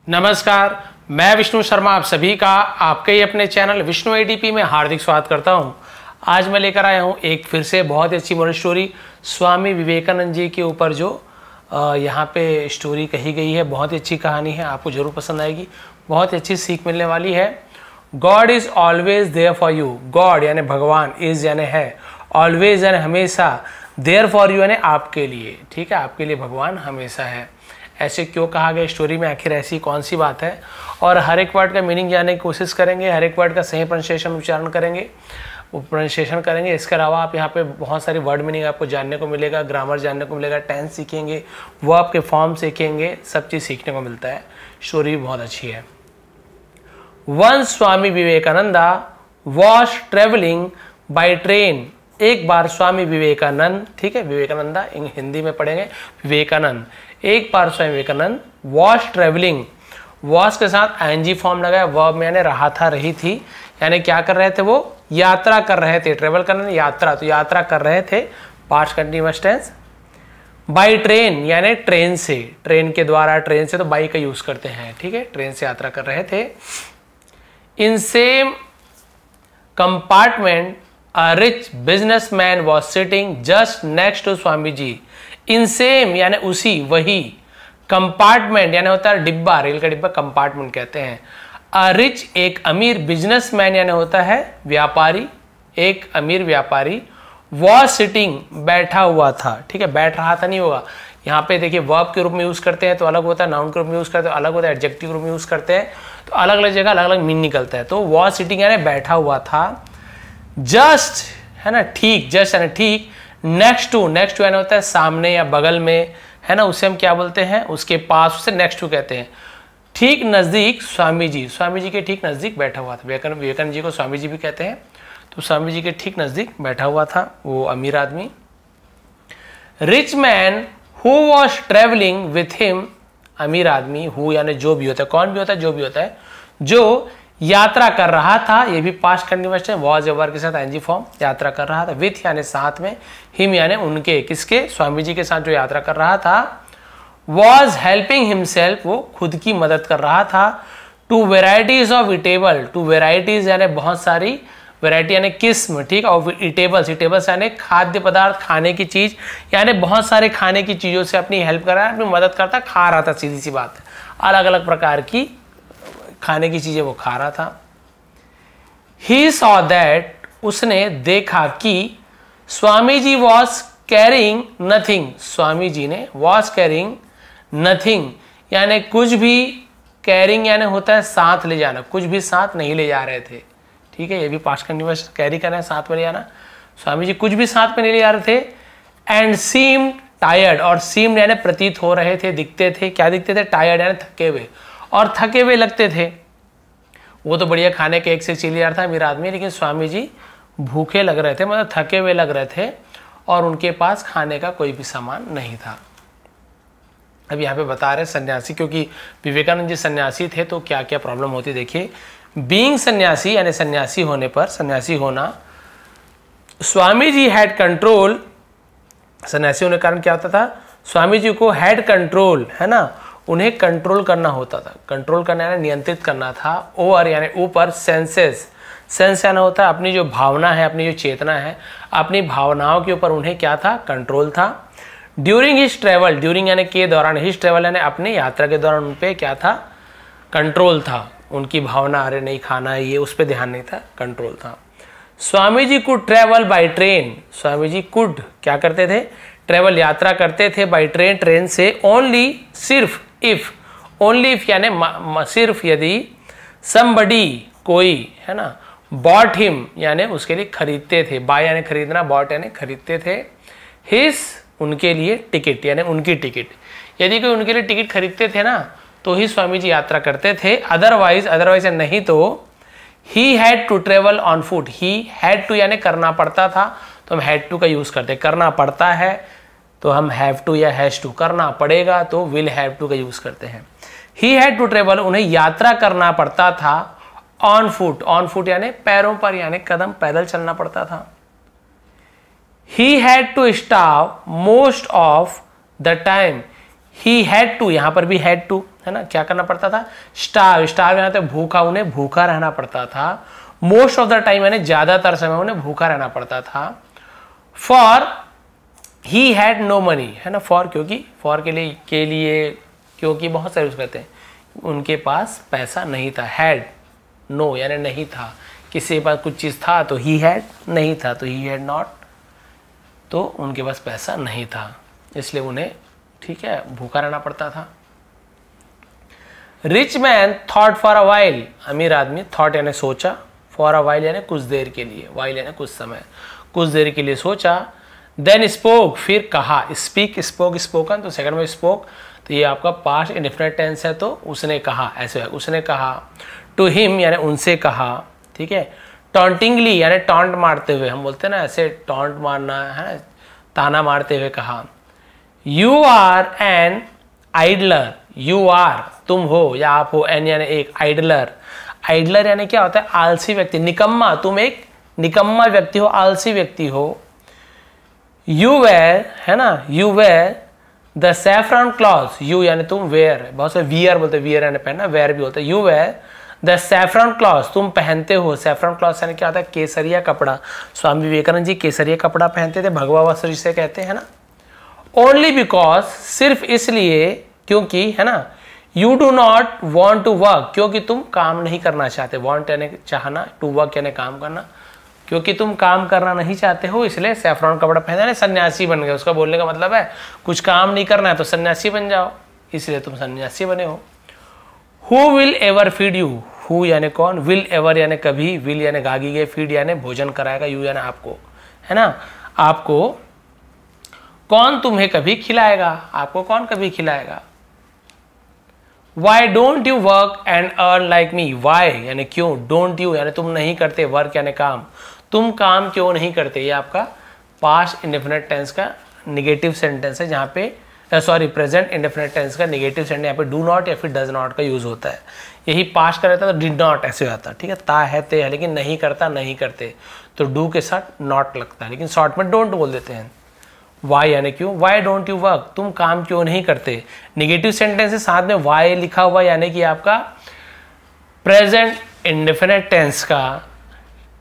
नमस्कार, मैं विष्णु शर्मा आप सभी का आपके ही अपने चैनल विष्णु एडीपी में हार्दिक स्वागत करता हूं। आज मैं लेकर आया हूं एक फिर से बहुत ही अच्छी मोरल स्टोरी स्वामी विवेकानंद जी के ऊपर जो यहाँ पे स्टोरी कही गई है। बहुत ही अच्छी कहानी है, आपको जरूर पसंद आएगी, बहुत ही अच्छी सीख मिलने वाली है। God is always there for you. God यानी भगवान, इज यानी है, ऑलवेज यानी हमेशा, देयर फॉर यू यानी आपके लिए। ठीक है, आपके लिए भगवान हमेशा है। ऐसे क्यों कहा गया स्टोरी में, आखिर ऐसी कौन सी बात है, और हर एक वर्ड का मीनिंग जानने की कोशिश करेंगे, हर एक वर्ड का सही प्रोनाउंसिएशन उच्चारण करेंगे, प्रोनाउंसिएशन करेंगे। इसके अलावा आप यहाँ पे बहुत सारी वर्ड मीनिंग आपको जानने को मिलेगा, ग्रामर जानने को मिलेगा, टेंस सीखेंगे, वर्ब के फॉर्म सीखेंगे, सब चीज़ सीखने को मिलता है। स्टोरी भी बहुत अच्छी है। Once Swami Vivekananda was travelling by train. एक बार स्वामी विवेकानंद, ठीक है, विवेकानंदा हिंदी में पढ़ेंगे विवेकानंद। एक बार Swami Vivekananda was travelling, was के साथ आईएनजी फॉर्म लगाया, वर्ब में यानी रहा था, रही थी, यानी क्या कर रहे थे, वो यात्रा कर रहे थे। ट्रेवल करना यात्रा, तो यात्रा कर रहे थे, past continuous tense. By train यानी ट्रेन से, ट्रेन के द्वारा, ट्रेन से तो बाई का यूज करते हैं, ठीक है, ट्रेन से यात्रा कर रहे थे। In same compartment A rich businessman was sitting just next to Swami ji. In same यानी उसी, वही, कंपार्टमेंट यानी होता है डिब्बा, रेल का डिब्बा कंपार्टमेंट कहते हैं। A rich एक अमीर, बिजनेसमैन यानी होता है व्यापारी, एक अमीर व्यापारी, was sitting बैठा हुआ था, ठीक है, बैठ रहा था नहीं होगा। यहाँ पे देखिए वर्ब के रूप में यूज करते हैं तो अलग होता है, नाउन के रूप में यूज करते हैं अलग होता है, एडजेक्टिव रूप में यूज करते हैं तो अलग अलग जगह अलग अलग मीन निकलता है। तो was sitting यानी बैठा हुआ था, जस्ट है ना, ठीक, जस्ट यानी ठीक, नेक्स्ट टू, नेक्स्ट टू यानी होता है सामने या बगल में, है ना, उसे हम क्या बोलते हैं, उसके पास, उसे नेक्स्ट टू कहते हैं। ठीक नजदीक स्वामी जी, स्वामी जी के ठीक नजदीक बैठा हुआ था। विवेकानंद जी को स्वामी जी भी कहते हैं, तो स्वामी जी के ठीक नजदीक बैठा हुआ था वो अमीर आदमी। Rich man who was travelling with him, अमीर आदमी, हु यानी जो भी होता है, कौन भी होता है, जो भी होता है, जो यात्रा कर रहा था, ये भी पास्ट कंटीन्यूअस है, वॉज वर्ब के साथ आईएनजी फॉर्म, यात्रा कर रहा था, विथ यानी साथ में, हिम यानी उनके, किसके, स्वामी जी के साथ जो यात्रा कर रहा था। वॉज हेल्पिंग हिमसेल्फ, वो खुद की मदद कर रहा था, to varieties of edible, to varieties यानी बहुत सारी, वेराइटी यानी किस्म, ठीक, और इटेबल्स, इटेबल्स यानी खाद्य पदार्थ, खाने की चीज, यानी बहुत सारे खाने की चीजों से अपनी हेल्प कर रहा है, अपनी मदद करता, खा रहा था, सीधी सी बात है, अलग अलग प्रकार की खाने की चीजें वो खा रहा था। He saw that, उसने देखा कि Swami ji was carrying nothing, Swami ji ने was carrying nothing यानी कुछ भी, carrying यानी होता है साथ ले जाना, कुछ भी साथ नहीं ले जा रहे थे, ठीक है, ये भी पास्ट कंटीन्यूअस, कैरी करना है, साथ में ले जाना। स्वामी जी कुछ भी साथ में नहीं ले जा रहे थे। एंड seemed tired, और seemed यानी प्रतीत हो रहे थे, दिखते थे, क्या दिखते थे, टायर्ड यानी थके हुए, और थके हुए लगते थे। वो तो बढ़िया खाने के एक से चीज यार था अमीर आदमी, लेकिन स्वामी जी भूखे लग रहे थे, मतलब थके हुए लग रहे थे, और उनके पास खाने का कोई भी सामान नहीं था। अब यहाँ पे बता रहे सन्यासी, क्योंकि विवेकानंद जी सन्यासी थे तो क्या क्या प्रॉब्लम होती, देखिए। बीइंग सन्यासी यानी सन्यासी होने पर, सन्यासी होना, स्वामी जी हैड कंट्रोल, सन्यासी होने के कारण क्या होता था, स्वामी जी को हैड कंट्रोल, है ना, उन्हें कंट्रोल करना होता था, कंट्रोल करना यानी नियंत्रित करना था, ओवर यानी ऊपर, सेंसेस, सेंस यानी होता है अपनी जो भावना है, अपनी जो चेतना है, अपनी भावनाओं के ऊपर उन्हें क्या था, कंट्रोल था। ड्यूरिंग हिज ट्रेवल, ड्यूरिंग यानी के दौरान, हिज ट्रेवल यानी अपनी यात्रा के दौरान उन पे क्या था, कंट्रोल था, उनकी भावना, अरे नहीं खाना है ये, उस पर ध्यान नहीं था, कंट्रोल था। Swami ji could travel by train, Swami ji could क्या करते थे, ट्रेवल यात्रा करते थे, बाई ट्रेन, ट्रेन से, ओनली सिर्फ, इफ, ओनली इफ यानी सिर्फ यदि, समबडी कोई, है ना, बॉट हिम यानी उसके लिए खरीदते थे, बाय यानी खरीदना, बॉट यानी खरीदते थे, हिस उनके लिए टिकट यानी उनकी टिकट, यदि कोई उनके लिए टिकट खरीदते थे ना तो ही स्वामी जी यात्रा करते थे, अदरवाइज, अदरवाइज नहीं तो he had to travel on foot, he had to यानी करना पड़ता था, तो हम हैड टू का यूज करते, करना पड़ता है तो हम हैव टू या हैज टू, करना पड़ेगा तो विल हैव टू का यूज करते हैं। ही हैड टू ट्रेवल, उन्हें यात्रा करना पड़ता था, ऑन फुट, ऑन फुट यानी पैरों पर, यानी कदम, पैदल चलना पड़ता था। He had to starve most of the time, he had to, यहां पर भी हैड टू, है ना, क्या करना पड़ता था, स्टार्व, स्टार्व यानी तो भूखा, उन्हें भूखा रहना पड़ता था, मोस्ट ऑफ द टाइम यानी ज्यादातर समय उन्हें भूखा रहना पड़ता था। For he had no money, है ना, फॉर क्योंकि, फॉर के लिए क्योंकि बहुत सारे यूज करते हैं, उनके पास पैसा नहीं था, हैड नो यानी नहीं था, किसी के पास कुछ चीज़ था तो ही हैड, नहीं था तो ही हैड नॉट, तो उनके पास पैसा नहीं था, इसलिए उन्हें, ठीक है, भूखा रहना पड़ता था। Rich man thought for a while, अमीर आदमी, थॉट यानी सोचा, फॉर अ वाइल यानी कुछ देर के लिए, वाइल यानी कुछ समय, कुछ देर के लिए सोचा। देन स्पोक, फिर कहा, स्पीक, स्पोक, स्पोकन, तो सेकंड में स्पोक, तो ये आपका पास्ट इंडेफिनिट टेंस है, तो उसने कहा, ऐसे है, उसने कहा। टू हिम यानी उनसे कहा, ठीक है। टॉन्टिंगली यानी टॉन्ट मारते हुए, हम बोलते हैं ना ऐसे टॉन्ट मारना है, ताना मारते हुए कहा। You are an idler, you are तुम हो या आप हो, एन यानी एक, आइडलर, आइडलर यानी क्या होता है, आलसी व्यक्ति, निकम्मा, तुम एक निकम्मा व्यक्ति हो, आलसी व्यक्ति हो। यू वेयर, है ना, you wear the saffron cloth, you यानी तुम, वेयर, बहुत से वियर बोलते हैं, वियर यानी पहनना, वेयर भी होता है। You wear the saffron cloth, तुम पहनते हो, सैफरन क्लॉथ यानी क्या होता है, केसरिया कपड़ा, स्वामी विवेकानंद जी केसरिया कपड़ा पहनते थे, भगवा वस्त्र जिसे कहते हैं ना। ओनली बिकॉज, सिर्फ इसलिए क्योंकि, है ना। You do not want to work, क्योंकि तुम काम नहीं करना चाहते, वॉन्ट यानी चाहना, टू वर्क यानी काम करना, क्योंकि तुम काम करना नहीं चाहते हो इसलिए सैफरन कपड़ा पहना, सन्यासी बन गए, उसका बोलने का मतलब है कुछ काम नहीं करना है तो सन्यासी बन जाओ, इसलिए तुम सन्यासी बने हो। Who will ever feed you, who यानी कौन, विल एवर यानी कभी, विल यानी गागी गए, फीड यानी भोजन कराएगा, यू यानी आपको, है ना, आपको कौन तुम्हें कभी खिलाएगा, आपको कौन कभी खिलाएगा। Why don't you work and earn like me, why यानी क्यों, डोंट यू यानी तुम नहीं करते, वर्क यानी काम, तुम काम क्यों नहीं करते, ये आपका पास्ट इंडेफिनिट टेंस का निगेटिव सेंटेंस है, जहाँ पे सॉरी प्रेजेंट इंडेफिनिट टेंस का निगेटिव सेंटेंस यहाँ पे डू नॉट या फिर डज नॉट का यूज होता है। यही पास्ट का रहता है तो डिड नॉट ऐसे आता है, ठीक है, ता है ते है, लेकिन नहीं करता नहीं करते तो डू के साथ नॉट लगता है, लेकिन शॉर्ट में डोंट बोल देते हैं। वाई यानी क्यों, वाई डोंट यू वर्क, तुम काम क्यों नहीं करते। निगेटिव सेंटेंस के साथ में वाई लिखा हुआ यानी कि आपका प्रेजेंट इंडेफिनिट टेंस का,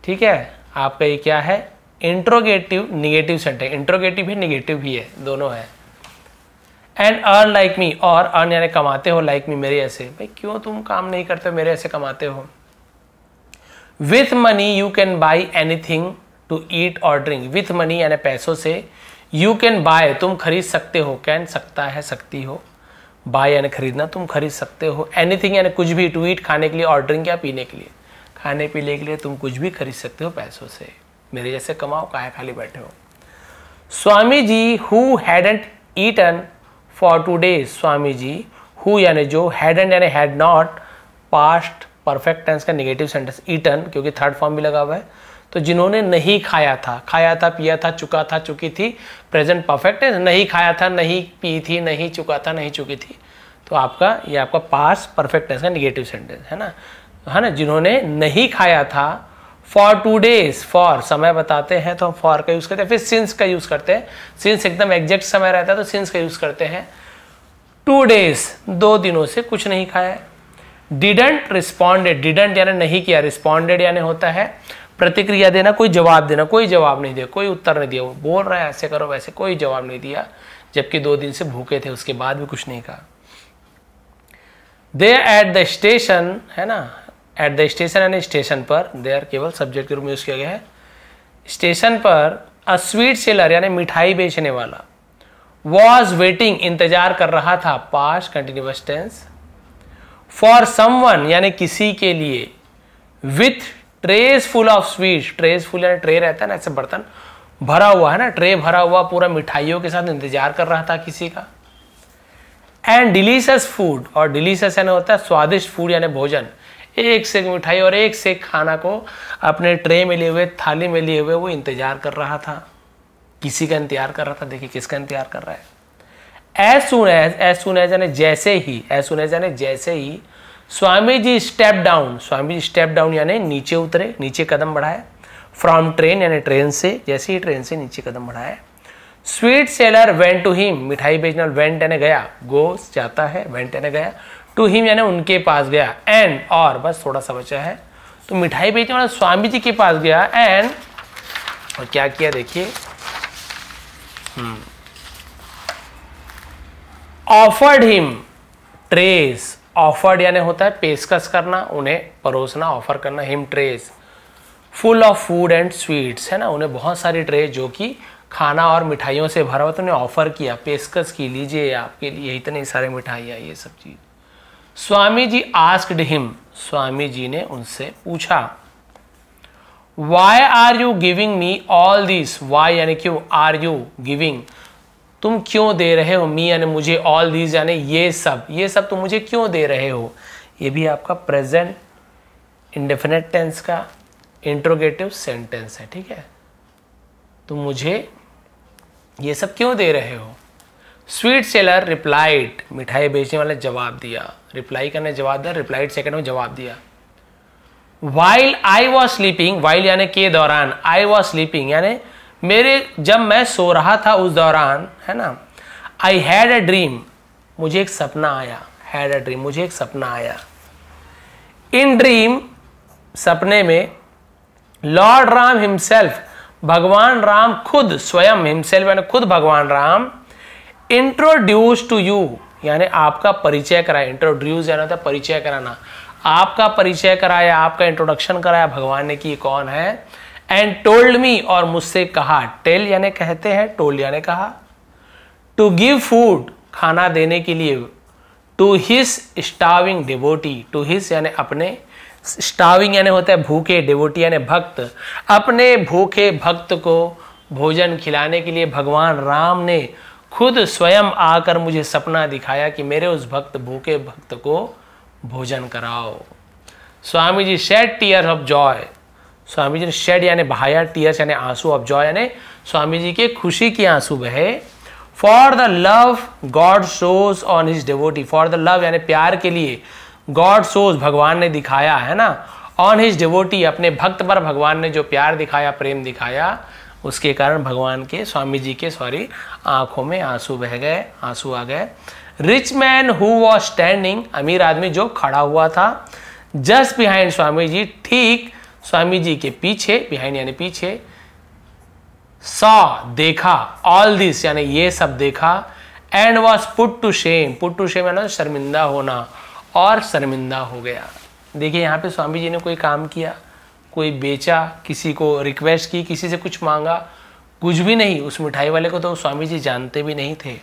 ठीक है, आपका ये क्या है, इंट्रोगेटिव निगेटिव सेंटेंस, इंट्रोगेटिव भी निगेटिव भी है, दोनों है। एंड अर्न लाइक मी, और अर्न यानी कमाते हो, लाइक मी मेरे ऐसे, भाई क्यों तुम काम नहीं करते हो, मेरे ऐसे कमाते हो। With money you can buy anything to eat और ड्रिंक, विथ मनी यानी पैसों से, यू कैन बाय तुम खरीद सकते हो, कैन सकता है सकती हो, बाय यानी खरीदना, तुम खरीद सकते हो, एनीथिंग यानी कुछ भी, टू ईट खाने के लिए, और ड्रिंक या पीने के लिए, खाने पीने के लिए तुम कुछ भी खरीद सकते हो पैसों से, मेरे जैसे कमाओ, काहे खाली बैठे हो। Swami ji who hadn't eaten for 2 days, Swami ji who यानी जो, हैडंट यानी had not, past perfect tense का नेगेटिव सेंटेंस, ईटन क्योंकि थर्ड फॉर्म भी लगा हुआ है, तो जिन्होंने नहीं खाया था, खाया था, पिया था, चुका था, चुकी थी, प्रेजेंट परफेक्ट टेंस, नहीं खाया था, नहीं पी थी, नहीं चुका था, नहीं चुकी थी, तो आपका ये आपका पास्ट परफेक्ट टेंस का नेगेटिव सेंटेंस है ना, है ना। जिन्होंने नहीं खाया था, फॉर 2 days, फॉर समय बताते हैं तो हम फॉर का यूज करते हैं, फिर सिंस का यूज करते हैं, सिंस एकदम एग्जैक्ट समय रहता है तो सिंस का यूज करते हैं। 2 days 2 दिनों से कुछ नहीं खाया। डिडंट रिस्पॉन्डेड, डिडंट यानी नहीं किया, रिस्पॉन्डेड यानी होता है प्रतिक्रिया देना, कोई जवाब देना, कोई जवाब नहीं दिया, कोई उत्तर नहीं दिया, वो बोल रहा है ऐसे करो वैसे, कोई जवाब नहीं दिया, जबकि 2 दिन से भूखे थे, उसके बाद भी कुछ नहीं कहा। दे एट द स्टेशन, है ना, एट द स्टेशन यानी स्टेशन पर, देयर केवल सब्जेक्ट के रूप में यूज किया गया है। स्टेशन पर अ स्वीट सेलर यानी मिठाई बेचने वाला, वॉज वेटिंग इंतजार कर रहा था, past continuous tense. For someone यानी किसी के लिए, with trays full of sweet, trays full यानी ट्रे रहता है ना ऐसे बर्तन भरा हुआ, है ना, ट्रे भरा हुआ पूरा मिठाइयों के साथ इंतजार कर रहा था किसी का। एंड डिलीशियस फूड, और डिलीशियस यानी होता है स्वादिष्ट, फूड यानी भोजन, एक से एक मिठाई और एक से एक खाना को अपने ट्रे में लिए हुए, थाली में लिए हुए वो इंतजार कर रहा था, किसी का इंतजार कर रहा था। देखिए किसका इंतजार कर रहा है। एज सुन एज यानी जैसे ही, एज सुन एज यानी जैसे ही, Swami ji step down, Swami ji step down यानी नीचे उतरे, नीचे कदम बढ़ाए। फ्रॉम ट्रेन यानी ट्रेन से, जैसे ही ट्रेन से नीचे कदम बढ़ाए। Sweet seller went to him, मिठाई बेचना, वेंट यानी गया, गोस जाता है, वेंट यानी गया, टू हिम यानी उनके पास गया, एंड और बस थोड़ा सा बचा है, तो मिठाई बेचने वाला स्वामी जी के पास गया एंड और क्या किया देखिए, ऑफर्ड हिम ट्रेस, ऑफर्ड यानी होता है पेशकश करना, उन्हें परोसना, ऑफर करना, him trace full of food and sweets, है ना, उन्हें बहुत सारी ट्रे जो कि खाना और मिठाइयों से भरा हुआ, तो उन्हें ऑफर किया, पेशकश की, लीजिए आपके लिए इतने सारे मिठाइयाँ, ये सब चीज। स्वामी जी आस्क्ड हिम, स्वामी जी ने उनसे पूछा, why are you giving me all this, why यानी क्यों, आर यू गिविंग तुम क्यों दे रहे हो, मी यानी मुझे, ऑल दिस यानी ये सब तुम मुझे क्यों दे रहे हो। ये भी आपका प्रेजेंट इंडेफिनिट टेंस का इंट्रोगेटिव सेंटेंस है, ठीक है। तुम मुझे ये सब क्यों दे रहे हो। स्वीट सेलर रिप्लाइड, मिठाई बेचने वाले जवाब दिया, रिप्लाई करने जवाब दिया, रिप्लाइड सेकंड में जवाब दिया। While I was sleeping, while यानी के दौरान, आई वॉज स्लीपिंग यानी जब मैं सो रहा था उस दौरान, है ना। आई हैड अ ड्रीम, मुझे एक सपना आया, हैड अ ड्रीम मुझे एक सपना आया। इन ड्रीम सपने में, लॉर्ड राम हिमसेल्फ भगवान राम खुद, स्वयं, हिमसेल्फ यानी खुद भगवान राम, इंट्रोड्यूस टू यू यानी आपका परिचय कराया, इंट्रोड्यूस यानी होता है परिचय कराना, आपका परिचय कराया, आपका इंट्रोडक्शन कराया भगवान ने कि कौन है। एंड टोल्ड मी और मुझसे कहा, टेल यानी कहते हैं, टोल्ड यानी कहा। टू गिव फूड खाना देने के लिए, to his starving devotee, to his यानी अपने, स्टार्विंग यानी होता है भूखे, डिवोटी यानी भक्त, अपने भूखे भक्त को भोजन खिलाने के लिए भगवान राम ने खुद स्वयं आकर मुझे सपना दिखाया कि मेरे उस भूखे भक्त को भोजन कराओ। Swami ji shade tier of Joy, Swami ji ने शेड यानी बहाया, टीयर्स यानी आंसू, ऑफ जॉय यानी स्वामी जी के खुशी के आंसू बहे। For the love God shows on his devotee, for the love यानी प्यार के लिए, गॉड शोज भगवान ने दिखाया, है ना, ऑन हिज डिवोटी अपने भक्त पर भगवान ने जो प्यार दिखाया, प्रेम दिखाया, उसके कारण भगवान के, स्वामी जी के आंखों में आंसू बह गए, आंसू आ गए। Rich man who was standing, अमीर आदमी जो खड़ा हुआ था, जस्ट बिहाइंड स्वामी जी, ठीक स्वामी जी के पीछे, बिहाइंड यानी पीछे, सॉ देखा, ऑल दिस यानी ये सब देखा, and was put to shame, put to shame यानी शर्मिंदा होना, और शर्मिंदा हो गया। देखिए यहाँ पे स्वामी जी ने कोई काम किया, कोई बेचा, किसी को रिक्वेस्ट की, किसी से कुछ मांगा, कुछ भी नहीं। उस मिठाई वाले को तो स्वामी जी जानते भी नहीं थे,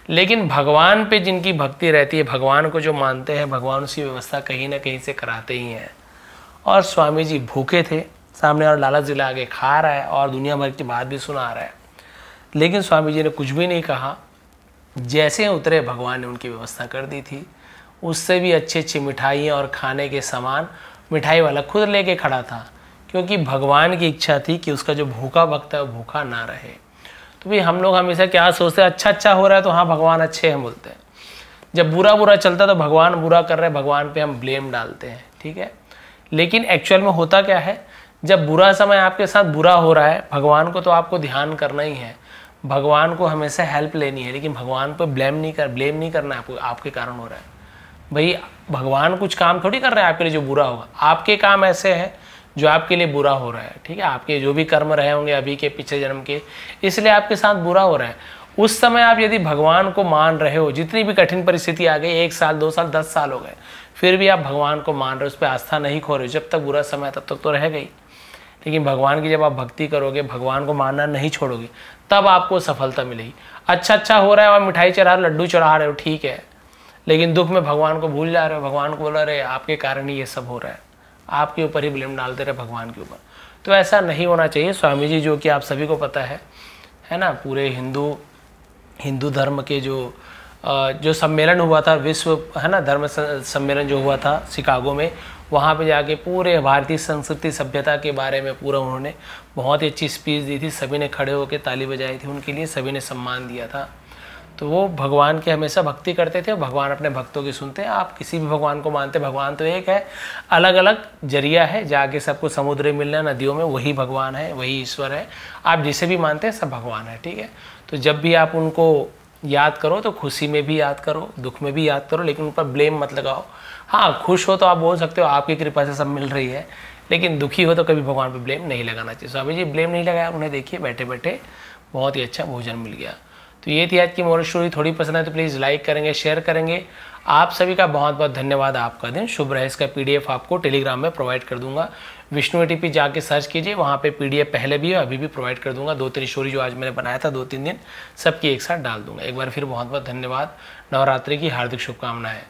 लेकिन भगवान पे जिनकी भक्ति रहती है, भगवान को जो मानते हैं, भगवान उसकी व्यवस्था कहीं ना कहीं से कराते ही हैं। और स्वामी जी भूखे थे, सामने और लालच दिला के खा रहा है और दुनिया भर की बात भी सुना रहा है, लेकिन स्वामी जी ने कुछ भी नहीं कहा। जैसे उतरे भगवान ने उनकी व्यवस्था कर दी थी, उससे भी अच्छी अच्छी मिठाइयाँ और खाने के सामान मिठाई वाला खुद लेके खड़ा था, क्योंकि भगवान की इच्छा थी कि उसका जो भूखा भक्त है वो भूखा ना रहे। तो भाई हम लोग हमेशा क्या सोचते हैं, अच्छा होता है तो हाँ भगवान अच्छे हैं बोलते हैं, जब बुरा चलता है तो भगवान बुरा कर रहे हैं, भगवान पे हम ब्लेम डालते हैं, ठीक है। लेकिन एक्चुअल में होता क्या है, जब बुरा समय आपके साथ बुरा हो रहा है, भगवान को तो आपको ध्यान करना ही है, भगवान को हमेशा हेल्प लेनी है, लेकिन भगवान पर ब्लेम नहीं करना है, आपको आपके कारण हो रहा है। भाई भगवान कुछ काम थोड़ी कर रहे हैं आपके लिए जो बुरा होगा, आपके काम ऐसे हैं जो आपके लिए बुरा हो रहा है, ठीक है। आपके जो भी कर्म रहे होंगे अभी के पिछले जन्म के, इसलिए आपके साथ बुरा हो रहा है। उस समय आप यदि भगवान को मान रहे हो, जितनी भी कठिन परिस्थिति आ गई, 1 साल 2 साल 10 साल हो गए, फिर भी आप भगवान को मान रहे हो, उस पर आस्था नहीं खो रहे हो, जब तक बुरा समय तब तक तो रह गई। लेकिन भगवान की जब आप भक्ति करोगे, भगवान को मानना नहीं छोड़ोगे, तब आपको सफलता मिलेगी। अच्छा हो रहा है और मिठाई चढ़ा रहे हो, लड्डू चढ़ा रहे हो, ठीक है, लेकिन दुख में भगवान को भूल जा रहे हो, भगवान को बोला रहे आपके कारण ही ये सब हो रहा है, आपके ऊपर ही ब्लेम डालते रहे भगवान के ऊपर। तो ऐसा नहीं होना चाहिए। स्वामी जी, जो कि आप सभी को पता है ना, पूरे हिंदू धर्म के जो सम्मेलन हुआ था, विश्व है ना धर्म सम्मेलन जो हुआ था शिकागो में, वहाँ पे जाके पूरे भारतीय संस्कृति सभ्यता के बारे में पूरा उन्होंने बहुत ही अच्छी स्पीच दी थी, सभी ने खड़े होकर ताली बजाई थी उनके लिए, सभी ने सम्मान दिया था। तो वो भगवान की हमेशा भक्ति करते थे, भगवान अपने भक्तों की सुनते हैं। आप किसी भी भगवान को मानते, भगवान तो एक है, अलग अलग जरिया है, जाके सबको समुद्र मिलना नदियों में, वही भगवान है, वही ईश्वर है। आप जिसे भी मानते हैं सब भगवान है, ठीक है। तो जब भी आप उनको याद करो तो खुशी में भी याद करो, दुख में भी याद करो, लेकिन उन पर ब्लेम मत लगाओ। हाँ, खुश हो तो आप बोल सकते हो आपकी कृपा से सब मिल रही है, लेकिन दुखी हो तो कभी भगवान पे ब्लेम नहीं लगाना चाहिए। स्वामी जी ब्लेम नहीं लगाया, उन्हें देखिए बैठे बैठे बहुत ही अच्छा भोजन मिल गया। तो ये थी आज की मोरल स्टोरी। थोड़ी पसंद है तो प्लीज़ लाइक करेंगे, शेयर करेंगे। आप सभी का बहुत बहुत धन्यवाद। आपका दिन शुभ रहे। इसका PDF आपको टेलीग्राम में प्रोवाइड कर दूंगा। विष्णु ATP जाके सर्च कीजिए, वहाँ पे PDF पहले भी है, अभी भी प्रोवाइड कर दूंगा। 2-3 स्टोरी जो आज मैंने बनाया था 2-3 दिन, सबकी एक साथ डाल दूंगा। एक बार फिर बहुत बहुत धन्यवाद। नवरात्रि की हार्दिक शुभकामनाएं।